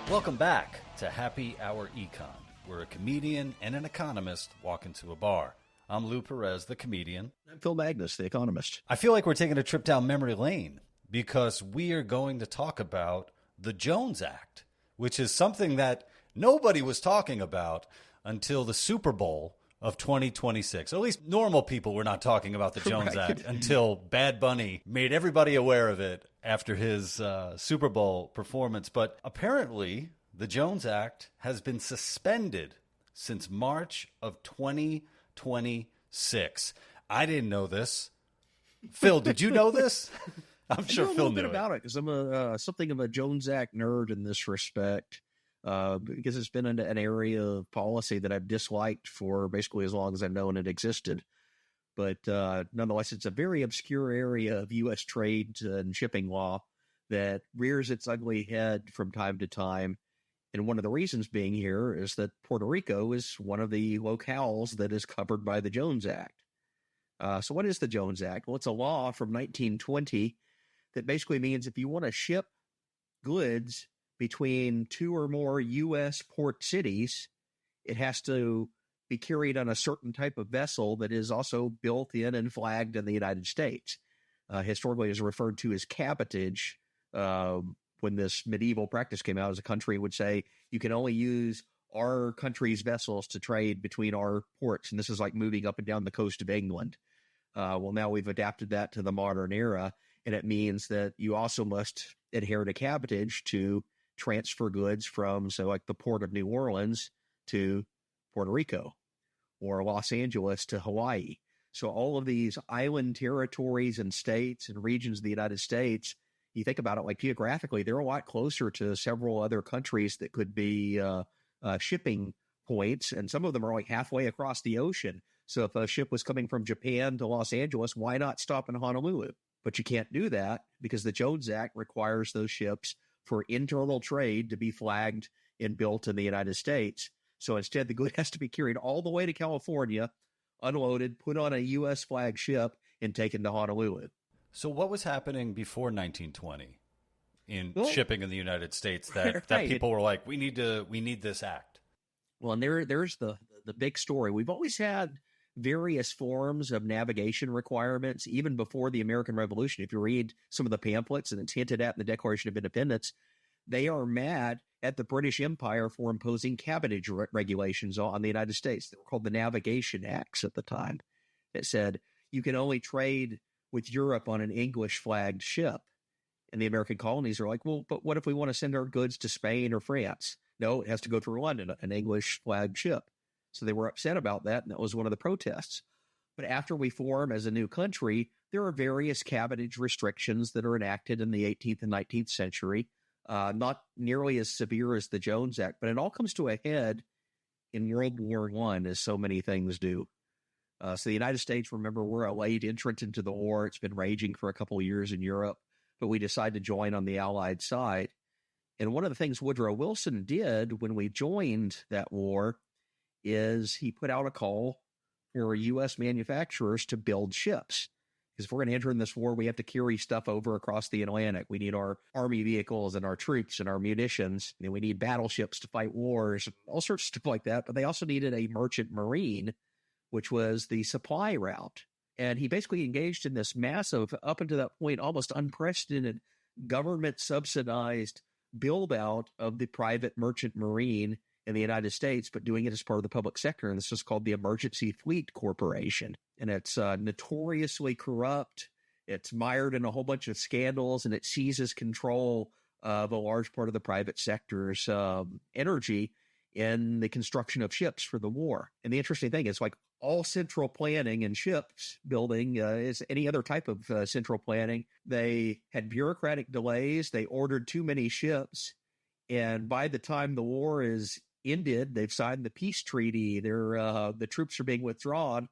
Welcome back to Happy Hour Econ, where a comedian and an economist walk into a bar. I'm Lou Perez, the comedian. I'm Phil Magnus, the economist. I feel like we're taking a trip down memory lane because we are going to talk about the Jones Act, which is something that nobody was talking about until the Super Bowl of 2026. Or at least normal people were not talking about the Jones Act until Bad Bunny made everybody aware of it after his Super Bowl performance. But apparently, the Jones Act has been suspended since March of 2026. I didn't know this. Phil, did you know this? I'm sure Phil knew a little bit about it because I'm something of a Jones Act nerd in this respect. Because it's been an area of policy that I've disliked for basically as long as I've known it existed. But nonetheless, it's a very obscure area of U.S. trade and shipping law that rears its ugly head from time to time. And one of the reasons being here is that Puerto Rico is one of the locales that is covered by the Jones Act. So what is the Jones Act? Well, it's a law from 1920 that basically means if you want to ship goods between two or more U.S. port cities, it has to be carried on a certain type of vessel that is also built in and flagged in the United States. Historically, is referred to as cabotage. When this medieval practice came out, as a country would say, you can only use our country's vessels to trade between our ports. And this is like moving up and down the coast of England. Well, now we've adapted that to the modern era, and it means that you also must adhere to cabotage to transfer goods from, so like the port of New Orleans to Puerto Rico or Los Angeles to Hawaii. So all of these island territories and states and regions of the United States, you think about it like geographically, they're a lot closer to several other countries that could be shipping points. And some of them are like halfway across the ocean. So if a ship was coming from Japan to Los Angeles, why not stop in Honolulu? But you can't do that because the Jones Act requires those ships for internal trade to be flagged and built in the United States. So instead, the good has to be carried all the way to California, unloaded, put on a U.S. flag ship, and taken to Honolulu. So what was happening before 1920 in shipping in the United States that people were like, we need this act? Well, and there's the big story. We've always had various forms of navigation requirements, even before the American Revolution. If you read some of the pamphlets, and it's hinted at in the Declaration of Independence, they are mad at the British Empire for imposing cabotage regulations on the United States. They were called the Navigation Acts at the time. It said you can only trade with Europe on an English-flagged ship. And the American colonies are like, well, but what if we want to send our goods to Spain or France? No, it has to go through London, an English-flagged ship. So they were upset about that, and that was one of the protests. But after we form as a new country, there are various cabotage restrictions that are enacted in the 18th and 19th century, not nearly as severe as the Jones Act, but it all comes to a head in World War I, as so many things do. So the United States, remember, we're a late entrant into the war. It's been raging for a couple of years in Europe, but we decided to join on the Allied side. And one of the things Woodrow Wilson did when we joined that war is he put out a call for U.S. manufacturers to build ships. Because if we're going to enter in this war, we have to carry stuff over across the Atlantic. We need our army vehicles and our troops and our munitions. And we need battleships to fight wars, all sorts of stuff like that. But they also needed a merchant marine, which was the supply route. And he basically engaged in this massive, up until that point, almost unprecedented government-subsidized build-out of the private merchant marine in the United States, but doing it as part of the public sector. And this is called the Emergency Fleet Corporation. And it's notoriously corrupt. It's mired in a whole bunch of scandals, and it seizes control of a large part of the private sector's energy in the construction of ships for the war. And the interesting thing is, like all central planning and ships building is any other type of central planning, they had bureaucratic delays. They ordered too many ships. And by the time the war is ended, they've signed the peace treaty. The troops are being withdrawn.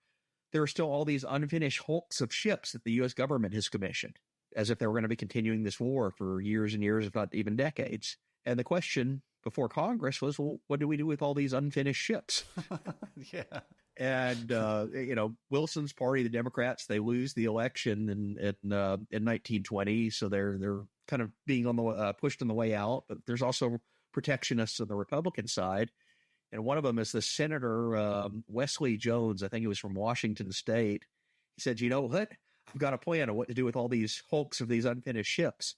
There are still all these unfinished hulks of ships that the U.S. government has commissioned, as if they were going to be continuing this war for years and years, if not even decades. And the question before Congress was, well, what do we do with all these unfinished ships? Yeah. And, Wilson's party, the Democrats, they lose the election in 1920. So they're kind of being on the pushed on the way out. But there's also protectionists on the Republican side. And one of them is the Senator Wesley Jones. I think he was from Washington State. He said, you know what? I've got a plan of what to do with all these hulks of these unfinished ships.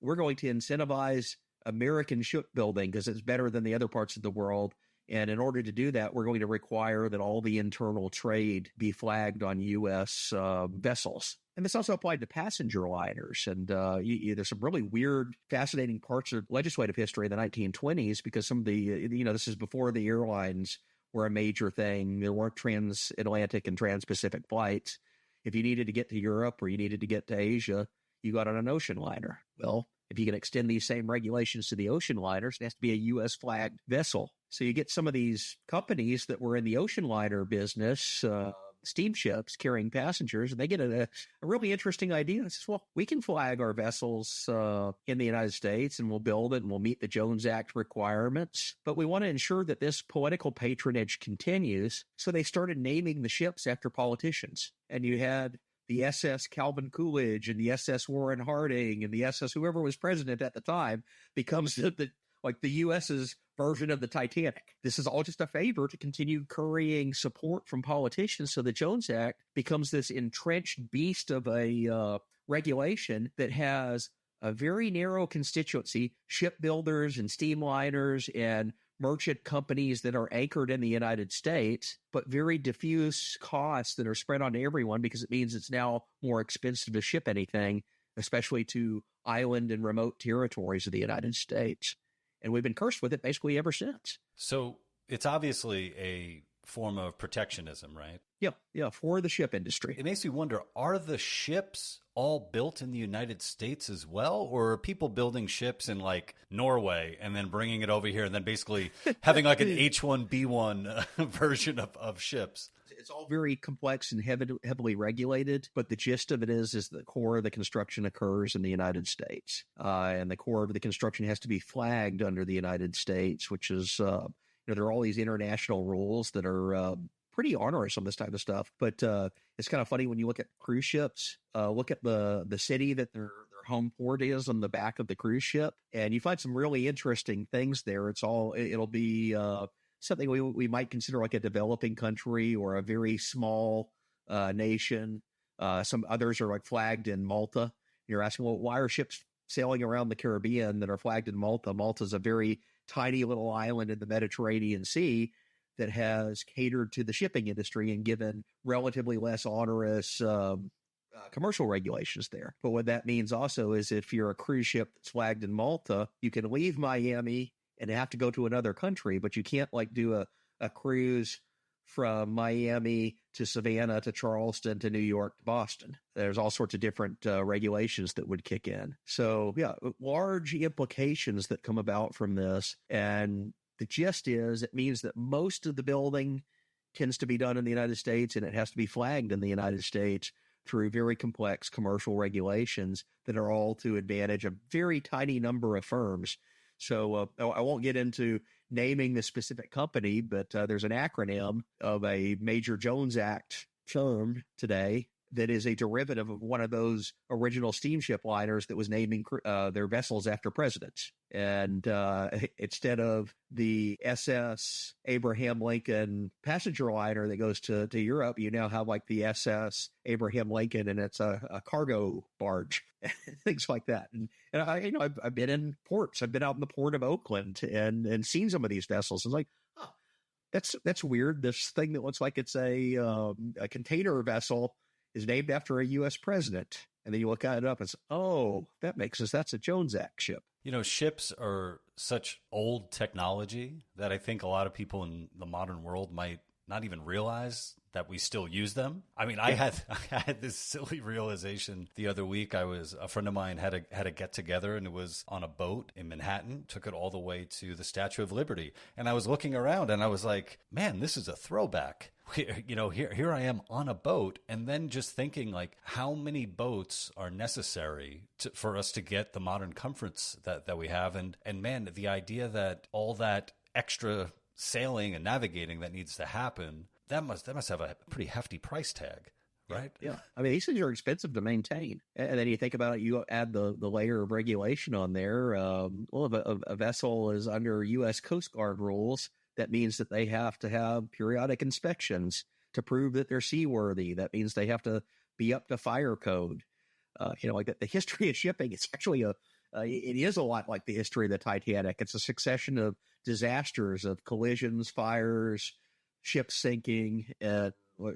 We're going to incentivize American shipbuilding because it's better than the other parts of the world. And in order to do that, we're going to require that all the internal trade be flagged on U.S. Vessels. And this also applied to passenger liners. And there's some really weird, fascinating parts of legislative history in the 1920s because some of the, this is before the airlines were a major thing. There weren't transatlantic and trans-Pacific flights. If you needed to get to Europe or you needed to get to Asia, you got on an ocean liner. Well, if you can extend these same regulations to the ocean liners, it has to be a U.S. flagged vessel. So you get some of these companies that were in the ocean liner business, steamships carrying passengers, and they get a really interesting idea. It says, well, we can flag our vessels in the United States, and we'll build it, and we'll meet the Jones Act requirements. But we want to ensure that this political patronage continues. So they started naming the ships after politicians. And you had the SS Calvin Coolidge and the SS Warren Harding and the SS whoever was president at the time becomes the U.S.'s version of the Titanic. This is all just a favor to continue currying support from politicians. So the Jones Act becomes this entrenched beast of a regulation that has a very narrow constituency, shipbuilders and steamliners and merchant companies that are anchored in the United States, but very diffuse costs that are spread on everyone because it means it's now more expensive to ship anything, especially to island and remote territories of the United States. And we've been cursed with it basically ever since. So it's obviously a form of protectionism, right? Yeah, for the ship industry. It makes me wonder, are the ships all built in the United States as well? Or are people building ships in like Norway and then bringing it over here and then basically having like an H-1B1 version of ships? It's all very complex and heavily regulated, but the gist of it is the core of the construction occurs in the United States. And the core of the construction has to be flagged under the United States, which is, there are all these international rules that are pretty onerous on this type of stuff. But it's kind of funny when you look at cruise ships, look at the city that their home port is on the back of the cruise ship, and you find some really interesting things there. It'll be something we might consider like a developing country or a very small nation. Some others are like flagged in Malta. You're asking, well, why are ships sailing around the Caribbean that are flagged in Malta? Malta is a very tiny little island in the Mediterranean Sea that has catered to the shipping industry and given relatively less onerous commercial regulations there. But what that means also is if you're a cruise ship that's flagged in Malta, you can leave Miami and have to go to another country, but you can't like do a cruise from Miami to Savannah to Charleston to New York to Boston. There's all sorts of different regulations that would kick in. So yeah, large implications that come about from this. And the gist is it means that most of the building tends to be done in the United States, and it has to be flagged in the United States through very complex commercial regulations that are all to advantage a very tiny number of firms. So I won't get into naming the specific company, but there's an acronym of a major Jones Act firm today that is a derivative of one of those original steamship liners that was naming their vessels after presidents. And instead of the SS Abraham Lincoln passenger liner that goes to Europe, you now have like the SS Abraham Lincoln, and it's a cargo barge, things like that. And I've been in ports. I've been out in the port of Oakland and seen some of these vessels. It's like, oh, that's weird. This thing that looks like it's a container vessel is named after a U.S. president. And then you look at it up and say, oh, that makes sense. That's a Jones Act ship. Ships are such old technology that I think a lot of people in the modern world might not even realize that we still use them. I mean, I had this silly realization the other week. A friend of mine had a get together, and it was on a boat in Manhattan, took it all the way to the Statue of Liberty. And I was looking around and I was like, man, this is a throwback. Here I am on a boat, and then just thinking like how many boats are necessary for us to get the modern comforts that we have. And man, the idea that all that extra sailing and navigating that needs to happen, that must have a pretty hefty price tag, right? Yeah. I mean, these things are expensive to maintain. And then you think about it, you add the layer of regulation on there. Well, if a vessel is under U.S. Coast Guard rules, that means that they have to have periodic inspections to prove that they're seaworthy. That means they have to be up to fire code. Like the history of shipping, it's actually it is a lot like the history of the Titanic. It's a succession of disasters, of collisions, fires, ships sinking,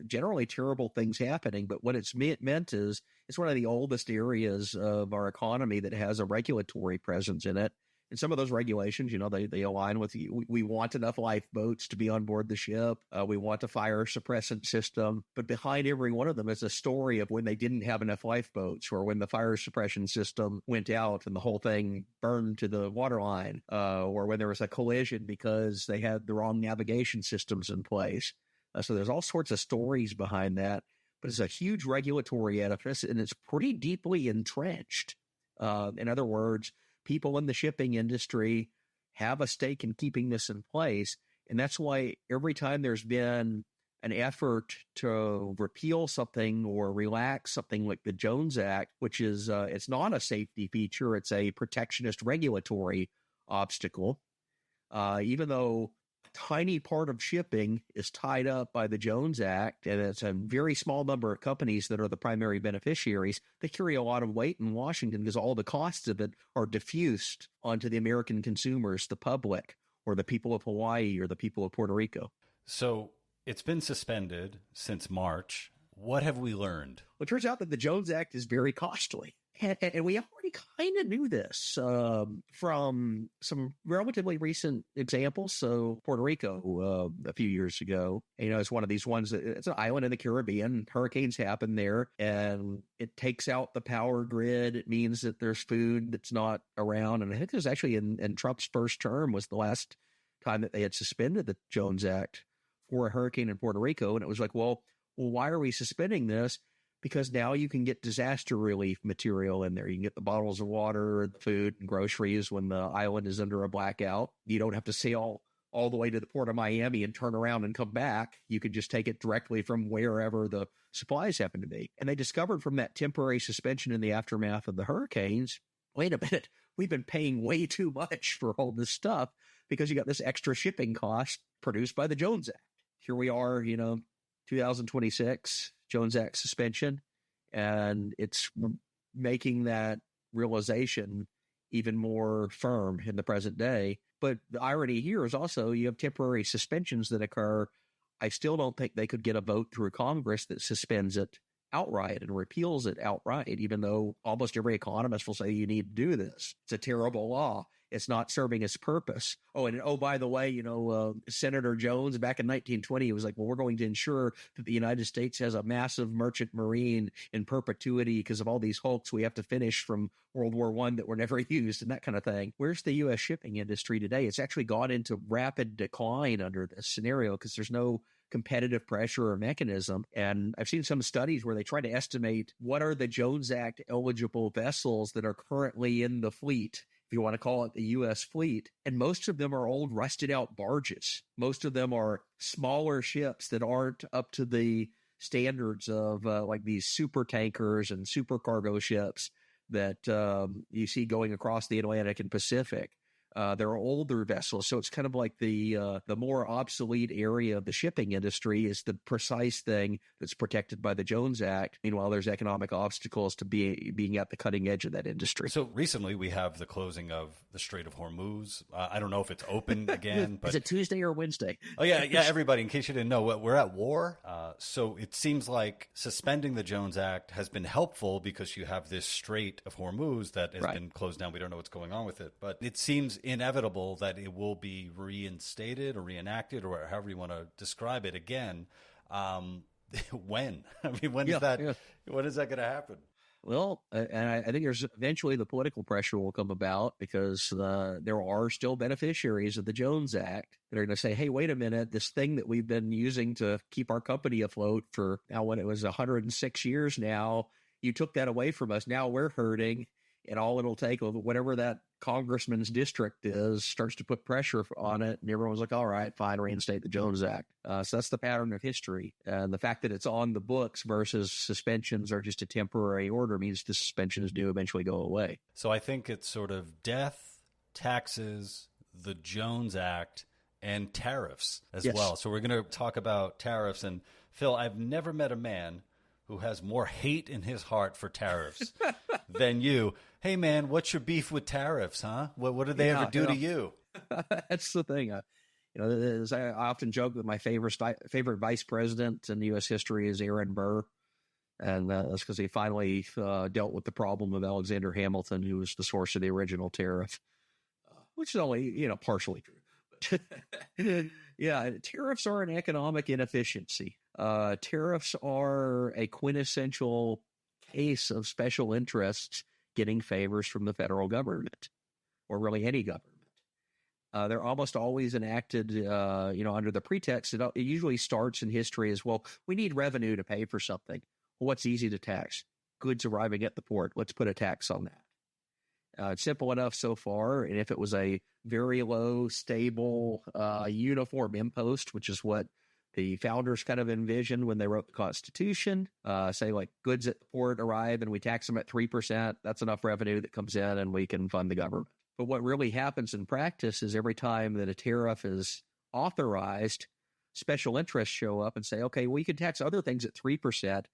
generally terrible things happening. But what it's meant is it's one of the oldest areas of our economy that has a regulatory presence in it. And some of those regulations, they align with we want enough lifeboats to be on board the ship. We want a fire suppressant system. But behind every one of them is a story of when they didn't have enough lifeboats, or when the fire suppression system went out and the whole thing burned to the waterline, or when there was a collision because they had the wrong navigation systems in place. So there's all sorts of stories behind that. But it's a huge regulatory edifice, and it's pretty deeply entrenched. In other words, people in the shipping industry have a stake in keeping this in place. And that's why every time there's been an effort to repeal something or relax something like the Jones Act, which is, it's not a safety feature, it's a protectionist regulatory obstacle, even though a tiny part of shipping is tied up by the Jones Act, and it's a very small number of companies that are the primary beneficiaries. They carry a lot of weight in Washington because all the costs of it are diffused onto the American consumers, the public, or the people of Hawaii, or the people of Puerto Rico. So it's been suspended since March. What have we learned? Well, it turns out that the Jones Act is very costly. And we already kind of knew this from some relatively recent examples. So Puerto Rico a few years ago, it's one of these ones that it's an island in the Caribbean. Hurricanes happen there, and it takes out the power grid. It means that there's food that's not around. And I think it was actually in Trump's first term was the last time that they had suspended the Jones Act for a hurricane in Puerto Rico. And it was like, well, why are we suspending this? Because now you can get disaster relief material in there. You can get the bottles of water, the food, and groceries when the island is under a blackout. You don't have to sail all the way to the port of Miami and turn around and come back. You could just take it directly from wherever the supplies happen to be. And they discovered from that temporary suspension in the aftermath of the hurricanes, wait a minute, we've been paying way too much for all this stuff because you got this extra shipping cost produced by the Jones Act. Here we are, 2026. Jones Act suspension, and it's making that realization even more firm in the present day. But the irony here is also you have temporary suspensions that occur. I still don't think they could get a vote through Congress that suspends it outright and repeals it outright, even though almost every economist will say you need to do this. It's a terrible law. It's not serving its purpose. By the way, Senator Jones back in 1920 was like, well, we're going to ensure that the United States has a massive merchant marine in perpetuity because of all these hulks we have to finish from World War I that were never used and that kind of thing. Where's the U.S. shipping industry today? It's actually gone into rapid decline under this scenario because there's no competitive pressure or mechanism. And I've seen some studies where they try to estimate what are the Jones Act eligible vessels that are currently in the fleet, if you want to call it the U.S. fleet. And most of them are old, rusted out barges. Most of them are smaller ships that aren't up to the standards of like these super tankers and super cargo ships that you see going across the Atlantic and Pacific. They're older vessels, so it's kind of like the more obsolete area of the shipping industry is the precise thing that's protected by the Jones Act. Meanwhile, there's economic obstacles to being at the cutting edge of that industry. So recently we have the closing of the Strait of Hormuz. I don't know if it's open again. But... Is it Tuesday or Wednesday? Oh, yeah, everybody, in case you didn't know, we're at war. So it seems like suspending the Jones Act has been helpful because you have this Strait of Hormuz that has been closed down. We don't know what's going on with it. But it seems inevitable that it will be reinstated or reenacted or however you want to describe it again. When? I mean, when is that going to happen? Well, and I think there's eventually the political pressure will come about because there are still beneficiaries of the Jones Act that are going to say, hey, wait a minute, this thing that we've been using to keep our company afloat for now, when it was 106 years now, you took that away from us. Now we're hurting. And all it'll take, whatever that congressman's district is, starts to put pressure on it. And everyone's like, all right, fine, reinstate the Jones Act. So that's the pattern of history. And the fact that it's on the books versus suspensions are just a temporary order means the suspensions do eventually go away. So I think it's sort of death, taxes, the Jones Act, and tariffs as well. So we're going to talk about tariffs. And Phil, I've never met a man who has more hate in his heart for tariffs than you. Hey, man, what's your beef with tariffs, huh? What did they ever do to you? That's the thing. I often joke that my favorite vice president in U.S. history is Aaron Burr. And that's because he finally dealt with the problem of Alexander Hamilton, who was the source of the original tariff, which is only, partially true. Yeah, tariffs are an economic inefficiency. Tariffs are a quintessential case of special interests getting favors from the federal government, or really any government. They're almost always enacted, under the pretext. It usually starts in history as, well, we need revenue to pay for something. Well, what's easy to tax? Goods arriving at the port. Let's put a tax on that. It's simple enough so far. And if it was a very low, stable, uniform impost, which is what the founders kind of envisioned when they wrote the Constitution, say like goods at the port arrive and we tax them at 3%, that's enough revenue that comes in and we can fund the government. But what really happens in practice is every time that a tariff is authorized, special interests show up and say, okay, we can tax other things at 3%,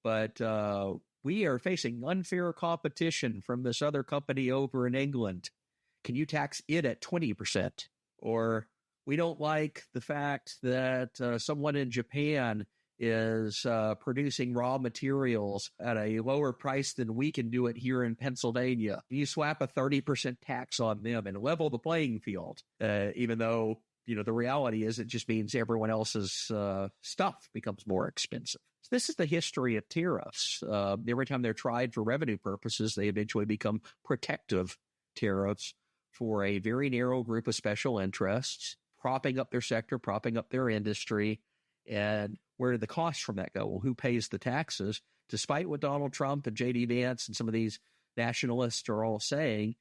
but we are facing unfair competition from this other company over in England. Can you tax it at 20%? Or we don't like the fact that someone in Japan is producing raw materials at a lower price than we can do it here in Pennsylvania. You slap a 30% tax on them and level the playing field, even though, the reality is it just means everyone else's stuff becomes more expensive. So this is the history of tariffs. Every time they're tried for revenue purposes, they eventually become protective tariffs for a very narrow group of special interests, propping up their sector, propping up their industry. And where did the costs from that go? Well, who pays the taxes? Despite what Donald Trump and J.D. Vance and some of these nationalists are all saying,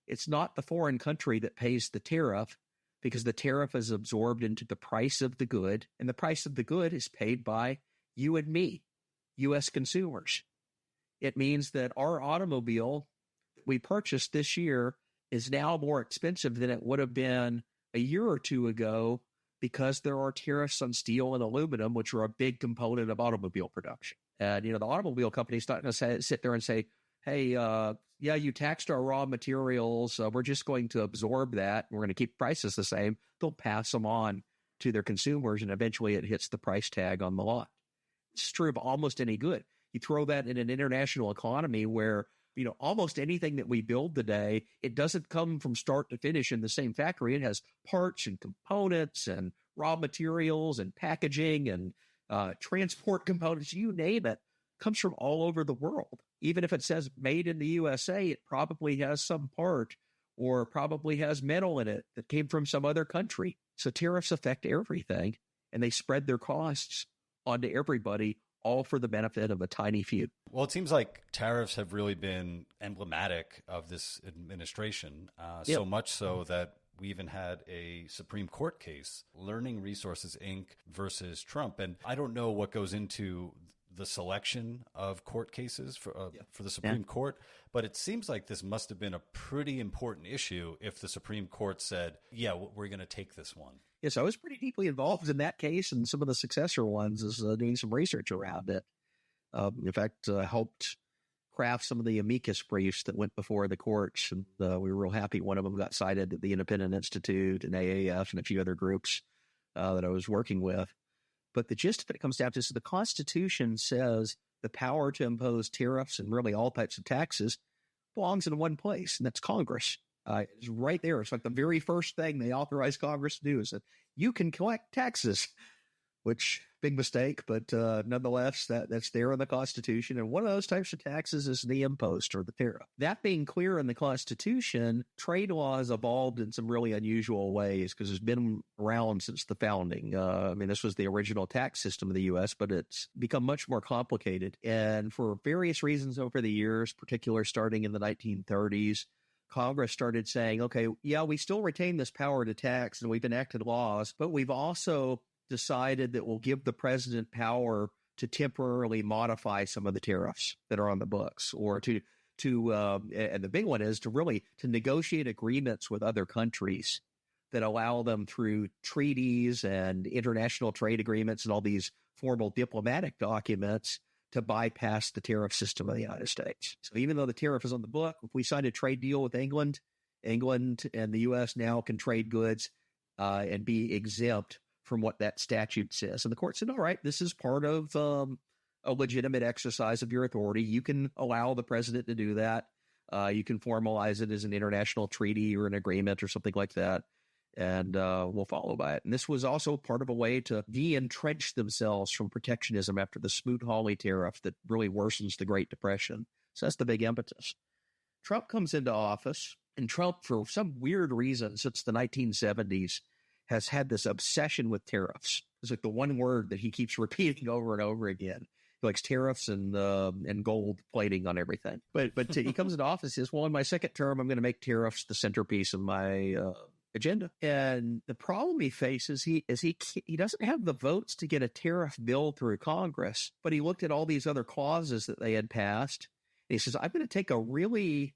it's not the foreign country that pays the tariff, because the tariff is absorbed into the price of the good, and the price of the good is paid by you and me, U.S. consumers. It means that our automobile we purchased this year is now more expensive than it would have been a year or two ago, because there are tariffs on steel and aluminum, which are a big component of automobile production. And, the automobile company's not going to sit there and say, hey, you taxed our raw materials. We're just going to absorb that. And we're going to keep prices the same. They'll pass them on to their consumers, and eventually it hits the price tag on the lot. It's true of almost any good. You throw that in an international economy where, almost anything that we build today, it doesn't come from start to finish in the same factory. It has parts and components and raw materials and packaging and transport components, you name it, comes from all over the world. Even if it says made in the USA, it probably has some part or probably has metal in it that came from some other country. So tariffs affect everything, and they spread their costs onto everybody, all for the benefit of a tiny few. Well, it seems like tariffs have really been emblematic of this administration, so much so that we even had a Supreme Court case, Learning Resources, Inc. versus Trump. And I don't know what goes into the selection of court cases for the Supreme Court, but it seems like this must have been a pretty important issue if the Supreme Court said, yeah, we're going to take this one. Yes, I was pretty deeply involved in that case and some of the successor ones, is doing some research around it. In fact, I helped craft some of the amicus briefs that went before the courts, and we were real happy one of them got cited at the Independent Institute and AAF and a few other groups that I was working with. But the gist of it comes down to, so the Constitution says the power to impose tariffs and really all types of taxes belongs in one place, and that's Congress. It's right there. It's like the very first thing they authorize Congress to do is that you can collect taxes, which big mistake, but nonetheless, that's there in the Constitution. And one of those types of taxes is the impost or the tariff. That being clear in the Constitution, trade law has evolved in some really unusual ways because it's been around since the founding. This was the original tax system of the U.S., but it's become much more complicated. And for various reasons over the years, particularly starting in the 1930s, Congress started saying, okay, yeah, we still retain this power to tax and we've enacted laws, but we've also decided that we'll give the president power to temporarily modify some of the tariffs that are on the books, or to and the big one is to negotiate agreements with other countries that allow them through treaties and international trade agreements and all these formal diplomatic documents to bypass the tariff system of the United States. So even though the tariff is on the book, if we signed a trade deal with England and the U.S. now can trade goods and be exempt from what that statute says. And the court said, all right, this is part of a legitimate exercise of your authority. You can allow the president to do that. You can formalize it as an international treaty or an agreement or something like that. And we'll follow by it. And this was also part of a way to de-entrench themselves from protectionism after the Smoot-Hawley tariff that really worsens the Great Depression. So that's the big impetus. Trump comes into office, and Trump, for some weird reason, since the 1970s, has had this obsession with tariffs. It's like the one word that he keeps repeating over and over again. He likes tariffs and gold plating on everything. But he comes into office and says, well, in my second term, I'm going to make tariffs the centerpiece of my agenda. And the problem he faces he doesn't have the votes to get a tariff bill through Congress, but he looked at all these other clauses that they had passed. And he says, I'm going to take a really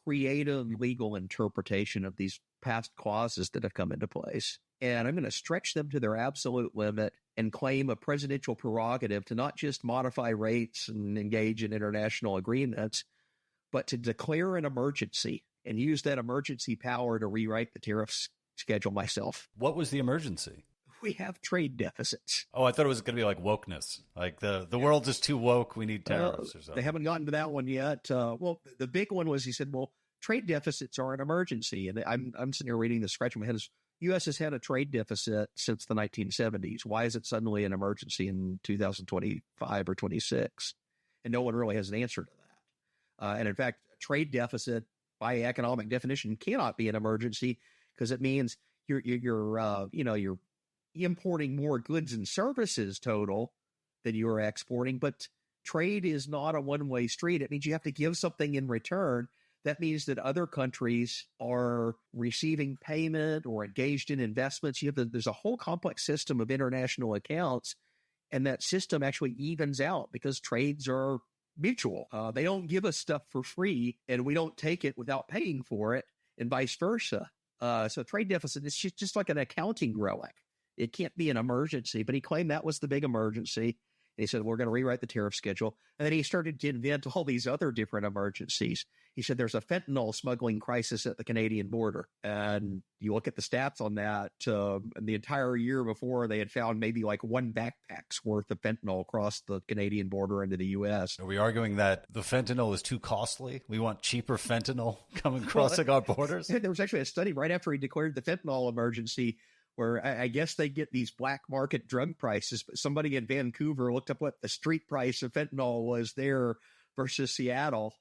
creative legal interpretation of these past clauses that have come into place, and I'm going to stretch them to their absolute limit and claim a presidential prerogative to not just modify rates and engage in international agreements, but to declare an emergency and use that emergency power to rewrite the tariff schedule myself. What was the emergency? We have trade deficits. Oh, I thought it was going to be like wokeness. Like the world is too woke. We need tariffs or something. They haven't gotten to that one yet. Well, the big one was, he said, well, trade deficits are an emergency. And I'm sitting here reading this, scratching my head. U.S. has had a trade deficit since the 1970s. Why is it suddenly an emergency in 2025 or 26? And no one really has an answer to that. And in fact, a trade deficit by economic definition cannot be an emergency, because it means you're importing more goods and services total than you are exporting. But trade is not a one-way street. It means you have to give something in return. That means that other countries are receiving payment or engaged in investments. There's a whole complex system of international accounts, and that system actually evens out because trades are mutual. They don't give us stuff for free, and we don't take it without paying for it, and vice versa. So trade deficit is just like an accounting relic. It can't be an emergency, but he claimed that was the big emergency. And he said, we're going to rewrite the tariff schedule. And then he started to invent all these other different emergencies. He said there's a fentanyl smuggling crisis at the Canadian border. And you look at the stats on that, the entire year before, they had found maybe like one backpack's worth of fentanyl across the Canadian border into the U.S. Are we arguing that the fentanyl is too costly? We want cheaper fentanyl coming crossing our borders? There was actually a study right after he declared the fentanyl emergency where I guess they get these black market drug prices, but somebody in Vancouver looked up what the street price of fentanyl was there versus Seattle.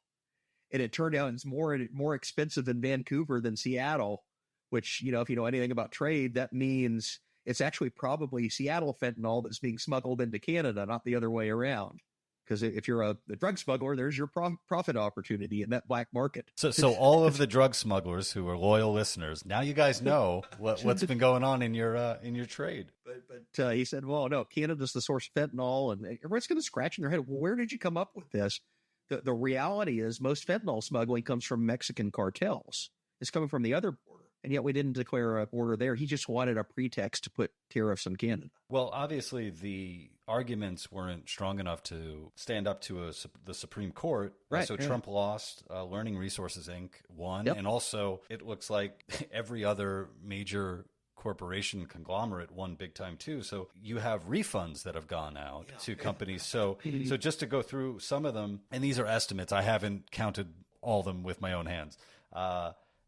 And it turned out it's more expensive in Vancouver than Seattle, which, if you know anything about trade, that means it's actually probably Seattle fentanyl that's being smuggled into Canada, not the other way around. Because if you're a drug smuggler, there's your profit opportunity in that black market. So all of the drug smugglers who are loyal listeners, now you guys know what's been going on in your trade. But he said, well, no, Canada's the source of fentanyl, and everyone's going to scratch in their head. Well, where did you come up with this? The reality is most fentanyl smuggling comes from Mexican cartels. It's coming from the other border. And yet we didn't declare a border there. He just wanted a pretext to put tariffs on Canada. Well, obviously, the arguments weren't strong enough to stand up to the Supreme Court. Right. So Trump lost. Learning Resources, Inc. won. Yep. And also, it looks like every other major corporation conglomerate won big time, too. So you have refunds that have gone out to companies. So just to go through some of them, and these are estimates. I haven't counted all of them with my own hands.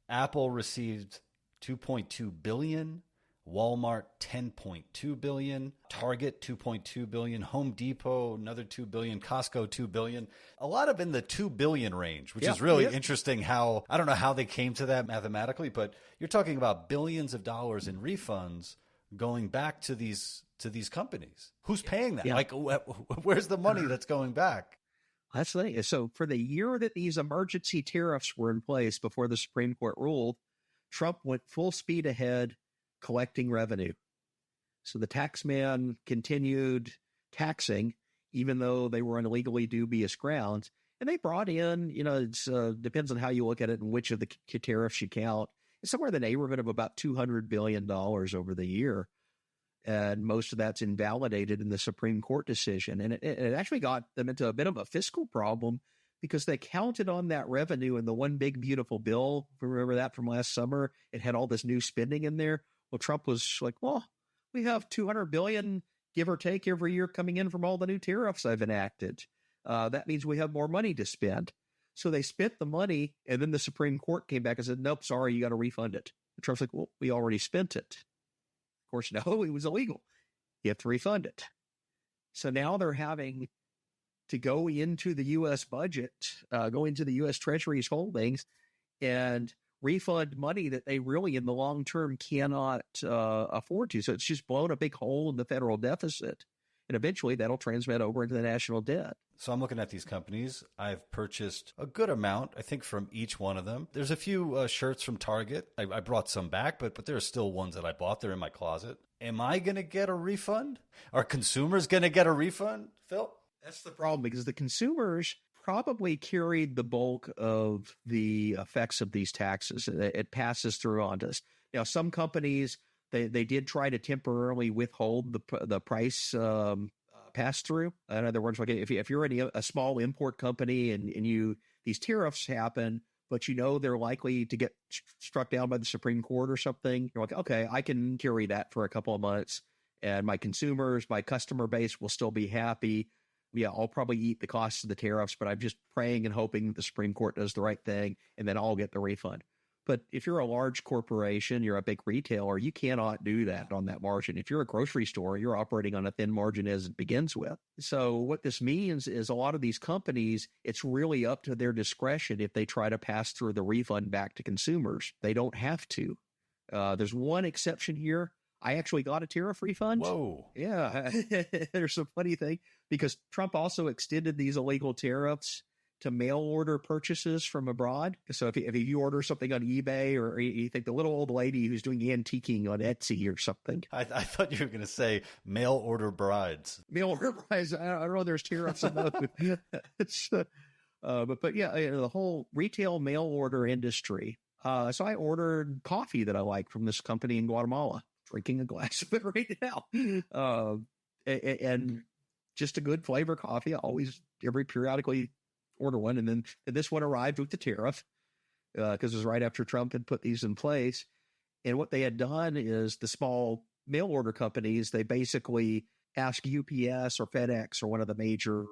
Apple received $2.2 billion. Walmart, $10.2 billion, Target, $2.2 billion, Home Depot, another $2 billion, Costco, $2 billion. A lot of in the $2 billion range, which is really interesting how, I don't know how they came to that mathematically, but you're talking about billions of dollars in refunds going back to these companies. Who's paying that? Like, where's the money that's going back? That's the thing. So for the year that these emergency tariffs were in place before the Supreme Court ruled, Trump went full speed ahead collecting revenue. So the tax man continued taxing, even though they were on illegally dubious grounds. And they brought in, it depends on how you look at it and which of the tariffs you count. It's somewhere in the neighborhood of about $200 billion over the year. And most of that's invalidated in the Supreme Court decision. And it actually got them into a bit of a fiscal problem because they counted on that revenue in the one big, beautiful bill. Remember that from last summer? It had all this new spending in there. Well, Trump was like, well, we have $200 billion, give or take, every year coming in from all the new tariffs I've enacted. That means we have more money to spend. So they spent the money, and then the Supreme Court came back and said, nope, sorry, you got to refund it. And Trump's like, well, we already spent it. Of course, no, it was illegal. You have to refund it. So now they're having to go into the U.S. budget, go into the U.S. Treasury's holdings and refund money that they really in the long term cannot afford to. So it's just blown a big hole in the federal deficit. And eventually that'll transmit over into the national debt. So I'm looking at these companies. I've purchased a good amount, I think, from each one of them. There's a few shirts from Target. I brought some back, but there are still ones that I bought. They're in my closet. Am I going to get a refund? Are consumers going to get a refund, Phil? That's the problem, because the consumers probably carried the bulk of the effects of these taxes. It passes through onto us. Now, some companies, they did try to temporarily withhold the price pass through. In other words, like if you're a small import company and these tariffs happen, but they're likely to get struck down by the Supreme Court or something, you're like, okay, I can carry that for a couple of months, and my customer base will still be happy. Yeah, I'll probably eat the costs of the tariffs, but I'm just praying and hoping that the Supreme Court does the right thing, and then I'll get the refund. But if you're a large corporation, you're a big retailer, you cannot do that on that margin. If you're a grocery store, you're operating on a thin margin as it begins with. So what this means is a lot of these companies, it's really up to their discretion if they try to pass through the refund back to consumers. They don't have to. There's one exception here. I actually got a tariff refund. Whoa. Yeah. There's a funny thing, because Trump also extended these illegal tariffs to mail order purchases from abroad. So if you order something on eBay, or you think the little old lady who's doing antiquing on Etsy or something. I thought you were going to say mail order brides. Mail order brides. I don't know. There's tariffs on those. But yeah, the whole retail mail order industry. So I ordered coffee that I like from this company in Guatemala. Drinking a glass of it right now. And just a good flavor coffee. I always, periodically order one. And then this one arrived with the tariff, because it was right after Trump had put these in place. And what they had done is the small mail order companies, they basically ask UPS or FedEx or one of the major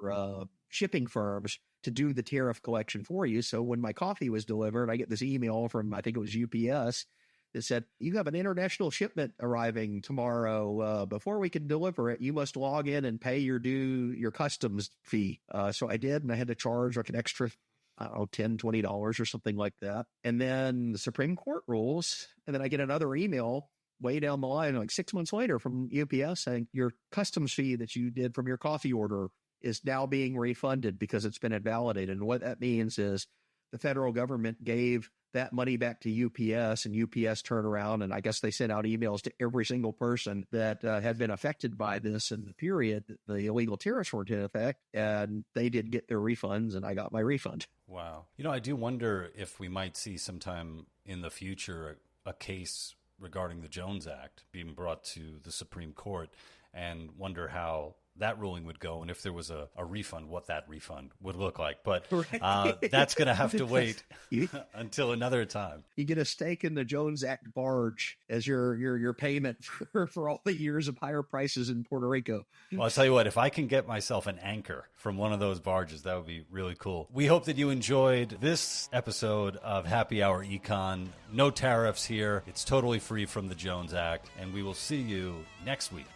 shipping firms to do the tariff collection for you. So when my coffee was delivered, I get this email from, I think it was UPS, that said, you have an international shipment arriving tomorrow. Before we can deliver it, you must log in and pay your customs fee. So I did, and I had to charge like an extra, I don't know, $10, $20 or something like that. And then the Supreme Court rules, and then I get another email way down the line, like 6 months later, from UPS saying your customs fee that you did from your coffee order is now being refunded because it's been invalidated. And what that means is the federal government gave that money back to UPS, and UPS turned around, and I guess they sent out emails to every single person that had been affected by this in the period the illegal tariffs were in effect, and they did get their refunds, and I got my refund. Wow. I do wonder if we might see sometime in the future a case regarding the Jones Act being brought to the Supreme Court, and wonder how that ruling would go, and if there was a refund, what that refund would look like. But Right. that's going to have to wait until another time. You get a stake in the Jones Act barge as your payment for all the years of higher prices in Puerto Rico. Well, I'll tell you what, if I can get myself an anchor from one of those barges, that would be really cool. We hope that you enjoyed this episode of Happy Hour Econ. No tariffs here. It's totally free from the Jones Act, and we will see you next week.